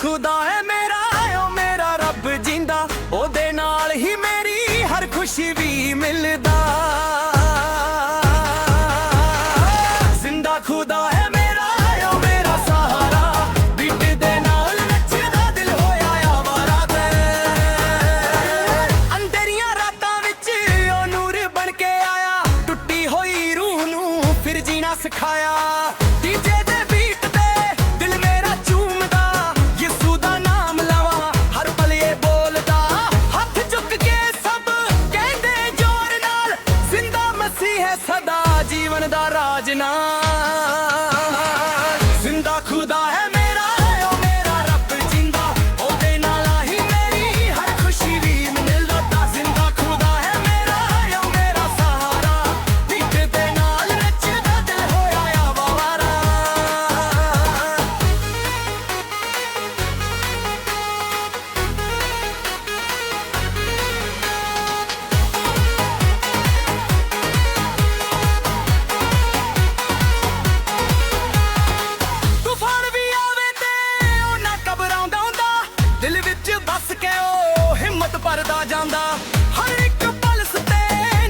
खुदा है मेरा, ओ मेरा रब जिंदा, ओदे नाल ही मेरी हर खुशी भी मिलदा। जिंदा खुदा है मेरा, ओ मेरा सहारा, बीट दे नाल नचदा दिल होया आवारा ते। अंधेरियां रातां विच ओ नूर बन के आया, टुट्टी होई रूह नूं फिर जीना सिखाया। डीजे दे बीट ते दिल मेरा झूमदा, यीशु दा नाम लवां हर पल ये बोलदा। हथ चुक के सब कहंदे जोर नाल, जिंदा मसीह है सदा जीवन दा राजना। जिंदा खुदा है मेरा, ओ मेरा रब जिंदा, ओदे नाल ही मेरी हर खुशी भी मिलदा। जिंदा खुदा है मेरा, ओ मेरा सहारा, बीट दे नाल नचदा दिल होया आवारा। तूफान भी आवे ते ओ ना घबराउंदा हुंदा, दिल विच बस के ओ हिम्मत भरदा जांदा। हर एक पलस ते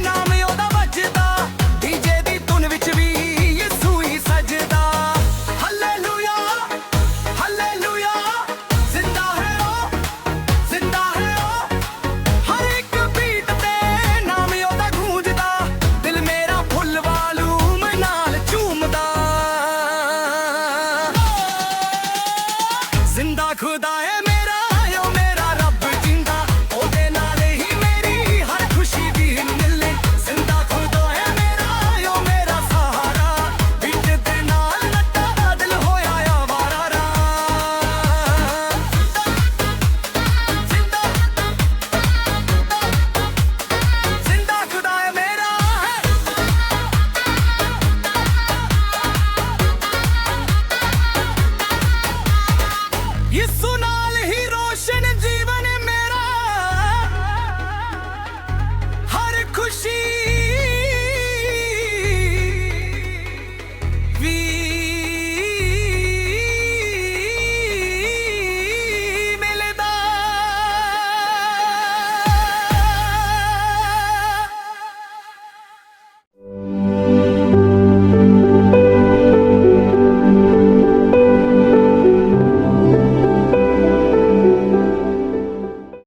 नाम ओदा वजदा, डीजे दी धुन विच भी यीशु ही सजदा। हालेलुया हालेलुया, जिंदा है ओ, जिंदा है ओ। हर एक बीट ते नाम ओदा गूंजदा, दिल मेरा फुल वालूम नाल झूमदा। जिंदा खुदा है मेरा, ओ मेरा रब जिंदा, ओदे नाल ही मेरी हर खुशी भी मिले। जिंदा खुदा है मेरा, ओ मेरा सहारा, बीट दे नाल नचदा दिल होया आवारा। जिंदा जिंदा खुदा है मेरा, यीशु